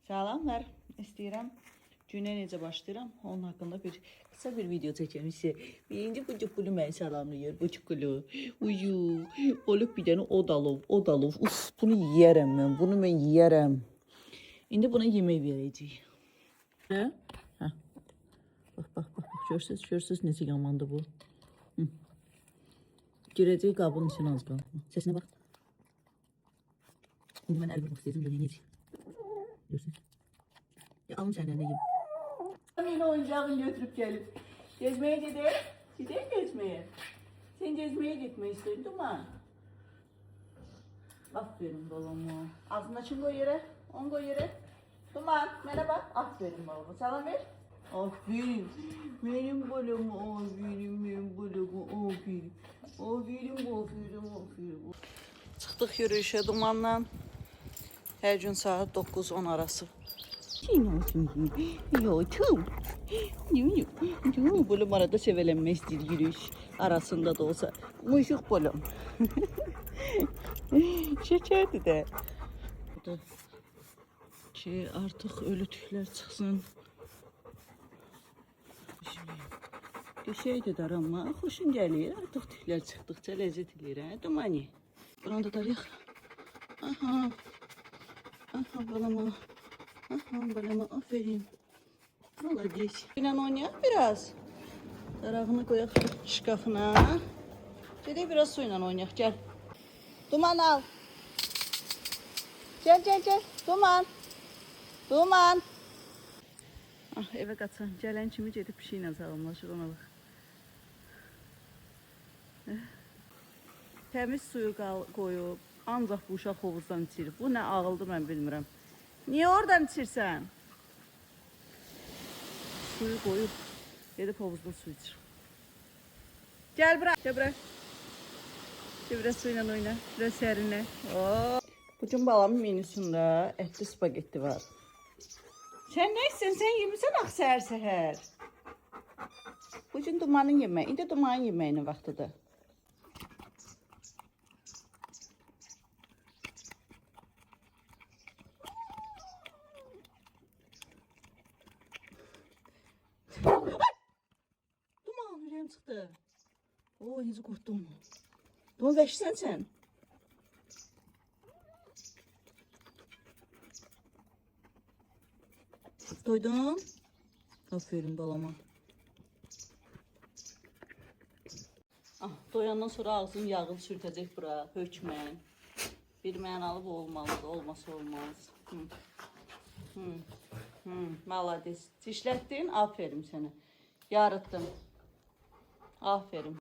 Salamlar. İstəyirəm günə necə başlayıram, onun haqqında qısa bir video çəkəm sizə. Birinci bu cükkülü məni salamlayır, bu cükkülü. Uyu, olub bir dənə od alov. Uf, bunu yiyərəm mən, bunu mən yiyərəm. İndi buna yemək verəcəyik. Hə. Bax, görürsünüz necə yamandı bu. Girəcək qabın içine az qaldı. Səsinə bax. İndi mən əl vurmaq istəyəcəm, belə necə. Görürsünüz. Ya alın senden de yiyeyim. Yine oyuncağını götürüp gelip. Gezmeye gidelim. Gidelim gezmeye. Sen gezmeye gitmeyi istedin değil mi? Aferin babama. Ağzını açın koy yere. On koy yere. Duman merhaba. Aferin babama. Selam ver. Aferin. Benim balama aferin. Benim balama aferin. Aferin. Çıktık yürüyüşe Dumanla. Her gün saat 9-10 arası. Bolum arada sevelenme istiyor yürüyüş arasında da olsa. Muşuk bolum. Şekerdi de. Ki artık ölü tüyler çıksın. Düşeydi dar ama hoşun geliyor. Artık tüyler çıktıkça lezzet edilir. Dumani. Buranda da yok. Aha. Aha balama. Aha balama aferin. Молодец. Yine oynayalım biraz. Tarafını koyak şkafına. Gel biraz suyla oynayak gel. Duman al. Gel. Duman. Ah eve kaçan. Gelen kimi gedib bir şeylə sağlamlaşır ona bak. Təmiz suyu koyup ancaq bu uşaq hovuzdan içir. Bu ne ağıldı mən bilmirəm. Niye oradan içirsən? Suyu koyup gedib hovuzda su içir. Gel bırak. Gel biraz suyla oyna. Biraz serinle. Bugün balamın menüsündə etli spagetti var. Sen neysin? Sen yemişsən ax səhər. Bugün Dumanın yemeği. İndi Dumanın yemeğinin vaxtıdır. Duman yüreğim çıktı. Oo, necə qorxdum. Duman vəhşisən sen. Doydun? Aferin balama. Doyandan sonra ağzın yağını sürtəcək bura, hökmən. Bir mənalı bu olmalıdır, olmasa olmaz. Malades. Dişlətdin, aferin sənə. Yarıtdın. Aferin.